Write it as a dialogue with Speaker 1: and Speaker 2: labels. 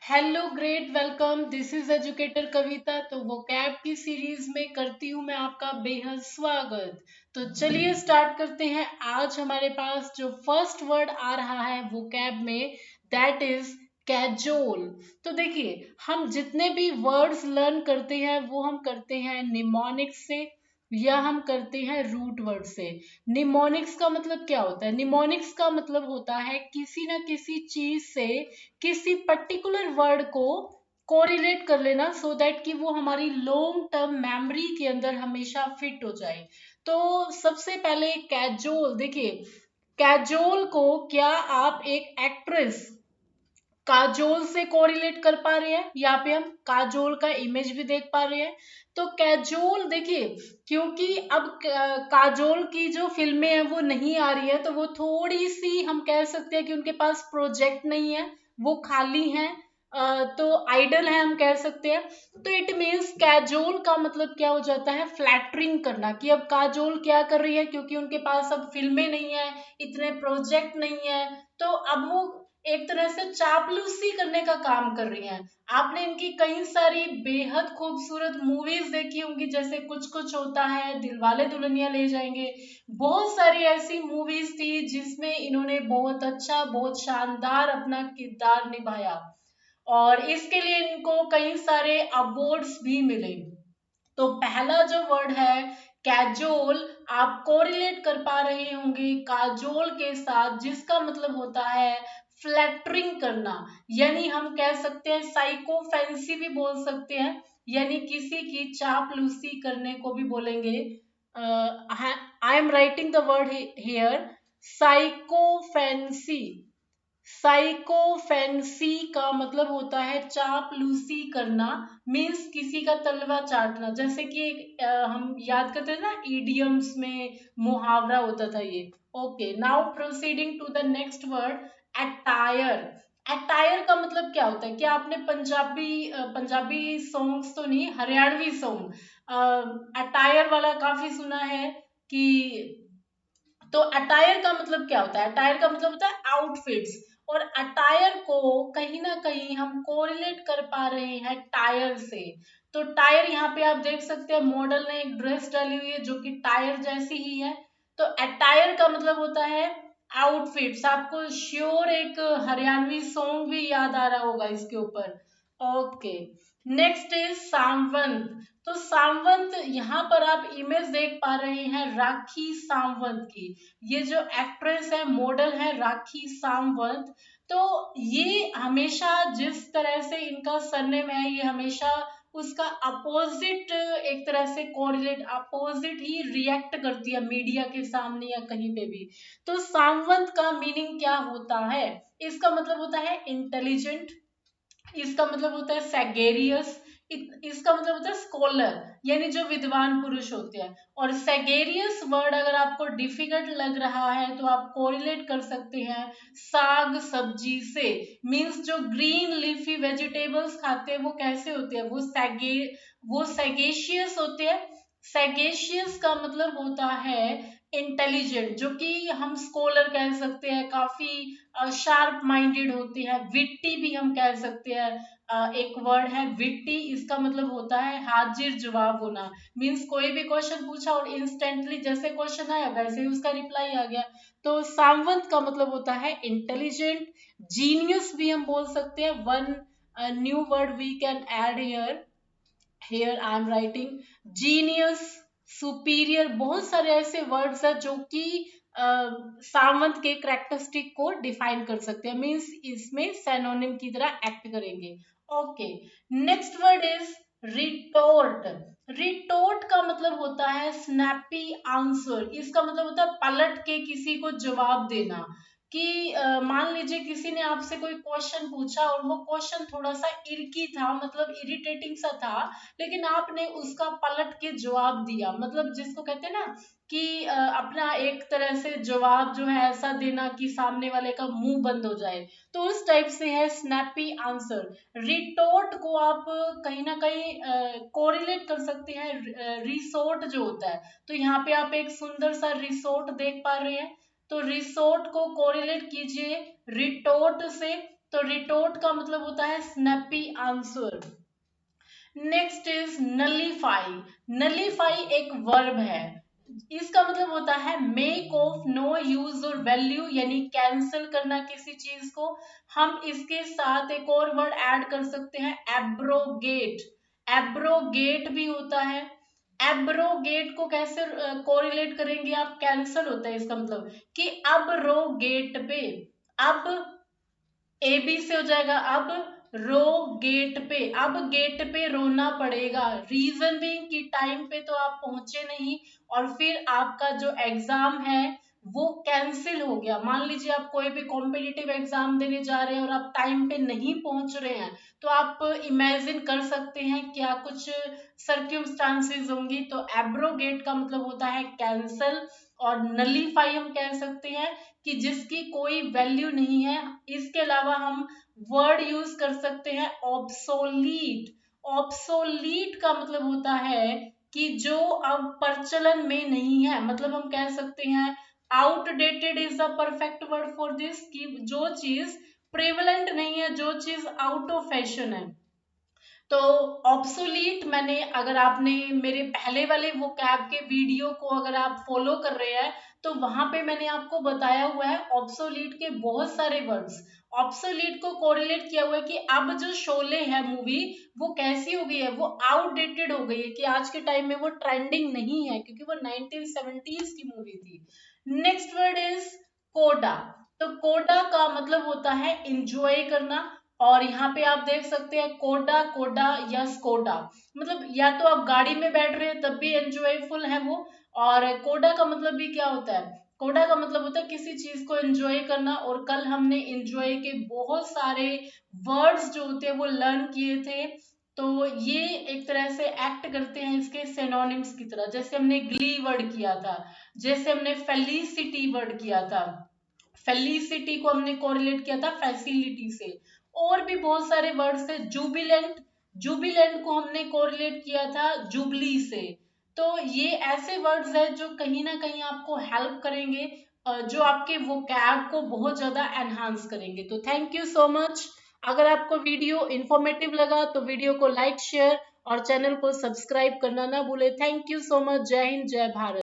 Speaker 1: Hello great welcome. This is educator Kavita. तो vocab की series में करती हूँ मैं आपका बेहद स्वागत। तो चलिए स्टार्ट करते हैं। आज हमारे पास जो फर्स्ट वर्ड आ रहा है वोकैब में, दैट इज कैजोल। तो देखिए, हम जितने भी वर्ड्स लर्न करते हैं वो हम करते हैं निमोनिक्स से या हम करते हैं रूट वर्ड से। निमोनिक्स का मतलब क्या होता है? निमोनिक्स का मतलब होता है किसी ना किसी चीज से किसी पर्टिकुलर वर्ड को कोरिलेट कर लेना, सो दैट कि वो हमारी लॉन्ग टर्म मेमोरी के अंदर हमेशा फिट हो जाए। तो सबसे पहले कैजोल देखिए, कैजोल को क्या आप एक एक्ट्रेस काजोल से कोरिलेट कर पा रहे हैं? यहाँ पे हम काजोल का इमेज भी देख पा रहे हैं। तो कैजोल देखिए, क्योंकि अब काजोल की जो फिल्में हैं वो नहीं आ रही है, तो वो थोड़ी सी हम कह सकते हैं कि उनके पास प्रोजेक्ट नहीं है, वो खाली हैं। तो आइडल है हम कह सकते हैं। तो इट मीन्स कैजोल का मतलब क्या हो जाता है? फ्लैटरिंग करना, कि अब काजोल क्या कर रही है, क्योंकि उनके पास अब फिल्में नहीं है, इतने प्रोजेक्ट नहीं है, तो अब वो एक तरह से चापलूसी करने का काम कर रही हैं। आपने इनकी कई सारी बेहद खूबसूरत मूवीज देखी होंगी, जैसे कुछ कुछ होता है, दिलवाले दुल्हनिया ले जाएंगे। बहुत सारी ऐसी मूवीज थी जिसमें इन्होंने बहुत अच्छा, बहुत शानदार अपना किरदार निभाया, और इसके लिए इनको कई सारे अवार्ड्स भी मिले। तो पहला जो वर्ड है कैजोल, आप कोरिलेट कर पा रहे होंगे काजोल के साथ, जिसका मतलब होता है फ्लैटरिंग करना, यानी हम कह सकते हैं साइको फैंसी भी बोल सकते हैं, यानी किसी की चापलूसी करने को भी बोलेंगे। आई am writing the word here, psycho fancy. Sycophancy का मतलब होता है चापलूसी करना, मीन्स किसी का तलवा चाटना। जैसे कि एक हम याद करते हैं ना, इडियम्स में मुहावरा होता था ये। Okay, now proceeding to the next word, attire. Attire का मतलब क्या होता है? क्या आपने पंजाबी सॉन्ग्स तो नहीं, हरियाणवी सॉन्ग अटायर वाला काफी सुना है कि? तो अटायर का मतलब क्या होता है? अटायर का मतलब होता है आउटफिट्स, और अटायर को कहीं ना कहीं हम कोरिलेट कर पा रहे हैं टायर से। तो टायर यहाँ पे आप देख सकते हैं, मॉडल ने एक ड्रेस डाली हुई है जो कि टायर जैसी ही है। तो अटायर का मतलब होता है आउटफिट्स। आपको श्योर एक हरियाणवी सॉन्ग भी याद आ रहा होगा इसके ऊपर। ओके, नेक्स्ट इज सामवंत। तो सामवंत, यहाँ पर आप इमेज देख पा रहे हैं राखी सामवंत की। ये जो एक्ट्रेस है, मॉडल है राखी सामवंत। तो ये हमेशा जिस तरह से इनका सरनेम है, ये हमेशा उसका अपोजिट एक तरह से कोरिलेट, अपोजिट ही रिएक्ट करती है मीडिया के सामने या कहीं पे भी। तो सामवंत का मीनिंग क्या होता है? इसका मतलब होता है इंटेलिजेंट, इसका मतलब होता है सैगेरियस, इसका मतलब होता है स्कॉलर, यानी जो विद्वान पुरुष होते हैं। और सैगेरियस वर्ड अगर आपको डिफिकल्ट लग रहा है तो आप कोरिलेट कर सकते हैं साग सब्जी से। मींस जो ग्रीन लीफी वेजिटेबल्स खाते हैं वो कैसे होते हैं? वो सैगेशियस होते हैं। सैगेशियस का मतलब होता है इंटेलिजेंट, जो कि हम स्कॉलर कह सकते हैं, काफी शार्प माइंडेड होते हैं। विट्टी भी हम कह सकते हैं। एक वर्ड है विट्टी, इसका मतलब होता है हाजिर जवाब होना। मीन्स कोई भी क्वेश्चन पूछा और इंस्टेंटली जैसे क्वेश्चन आया वैसे ही उसका रिप्लाई आ गया। तो सामवंत का मतलब होता है इंटेलिजेंट। जीनियस भी हम बोल सकते हैं। One new word we can add here, here I am writing genius, superior. बहुत सारे ऐसे वर्ड्स हैं जो कि सामंत के करेक्टरिस्टिक को डिफाइन कर सकते हैं, मीन्स इसमें सैनोनिम की तरह एक्ट करेंगे। Okay, next word is retort. Retort का मतलब होता है स्नैपी आंसर। इसका मतलब होता है पलट के किसी को जवाब देना। कि मान लीजिए किसी ने आपसे कोई क्वेश्चन पूछा और वो क्वेश्चन थोड़ा सा इरकी था, मतलब इरिटेटिंग सा था, लेकिन आपने उसका पलट के जवाब दिया। मतलब जिसको कहते हैं ना कि अपना एक तरह से जवाब जो है ऐसा देना कि सामने वाले का मुंह बंद हो जाए, तो उस टाइप से है स्नैपी आंसर। रिटोर्ट को आप कहीं ना कहीं कोरिलेट कर सकते हैं रिसोर्ट जो होता है। तो यहाँ पे आप एक सुंदर सा रिसोर्ट देख पा रहे हैं, तो रिसोर्ट को कोरिलेट कीजिए रिटोर्ट से। तो रिटोर्ट का मतलब होता है snappy answer. Next is nullify. Nullify एक वर्ब है, इसका मतलब होता है मेक ऑफ नो यूज और वैल्यू, यानी कैंसिल करना किसी चीज को। हम इसके साथ एक और वर्ड ऐड कर सकते हैं, एब्रोगेट। एब्रोगेट भी होता है। एब्रोगेट को कैसे कोरिलेट करेंगे आप, कैंसिल होता है इसका मतलब कि अब रो गेट पे, अब ए बी से हो जाएगा अब रो गेट पे, अब गेट पे रोना पड़ेगा। रीजन भी कि टाइम पे तो आप पहुंचे नहीं और फिर आपका जो एग्जाम है वो कैंसिल हो गया। मान लीजिए आप कोई भी कॉम्पिटिटिव एग्जाम देने जा रहे हैं और आप टाइम पे नहीं पहुंच रहे हैं, तो आप इमेजिन कर सकते हैं क्या कुछ सर्क्यूमस्टांसेस होंगी। तो एब्रोगेट का मतलब होता है कैंसल, और नलीफाई हम कह सकते हैं कि जिसकी कोई वैल्यू नहीं है। इसके अलावा हम वर्ड यूज कर सकते हैं ऑब्सोलीट। ऑब्सोलीट का मतलब होता है कि जो अब प्रचलन में नहीं है, मतलब हम कह सकते हैं outdated is the perfect word for this, कि जो चीज प्रेवलेंट नहीं है, जो चीज आउट ऑफ फैशन है। तो ऑब्सोलीट, मैंने अगर आपने मेरे पहले वाले वो कैब के वीडियो को अगर आप फॉलो कर रहे हैं तो वहां पे मैंने आपको बताया हुआ है ऑब्सोलीट के बहुत सारे वर्ड्स। ऑब्सोलीट को कोरिलेट किया हुआ है कि अब जो शोले है मूवी वो कैसी हो गई है, वो आउटडेटेड हो गई है, कि आज के टाइम में वो ट्रेंडिंग नहीं है क्योंकि वो 1970s की मूवी थी। नेक्स्ट वर्ड इज कोडा। तो कोडा का मतलब होता है इंजॉय करना, और यहाँ पे आप देख सकते हैं कोडा, कोडा या स्कोडा, मतलब या तो आप गाड़ी में बैठ रहे हैं तब भी एंजॉयफुल है वो। और कोडा का मतलब भी क्या होता है, कोडा का मतलब होता है किसी चीज को एंजॉय करना। और कल हमने एंजॉय के बहुत सारे वर्ड्स जो होते हैं वो लर्न किए थे, तो ये एक तरह से एक्ट करते हैं इसके सिनोनिम्स की तरह। जैसे हमने ग्ली वर्ड किया था, जैसे हमने फेलिसिटी वर्ड किया था, फेलिसिटी को हमने कोरिलेट किया था फैसिलिटी से। और भी बहुत सारे वर्ड्स थे, जुबिलेंट, जुबिलेंट को हमने कोरिलेट किया था जुबली से। तो ये ऐसे वर्ड्स हैं जो कहीं ना कहीं आपको हेल्प करेंगे, जो आपके वोकैब को बहुत ज्यादा एनहांस करेंगे। तो थैंक यू सो मच। अगर आपको वीडियो इंफॉर्मेटिव लगा तो वीडियो को लाइक, शेयर और चैनल को सब्सक्राइब करना ना भूले। Thank you so much. जय हिंद, जय भारत।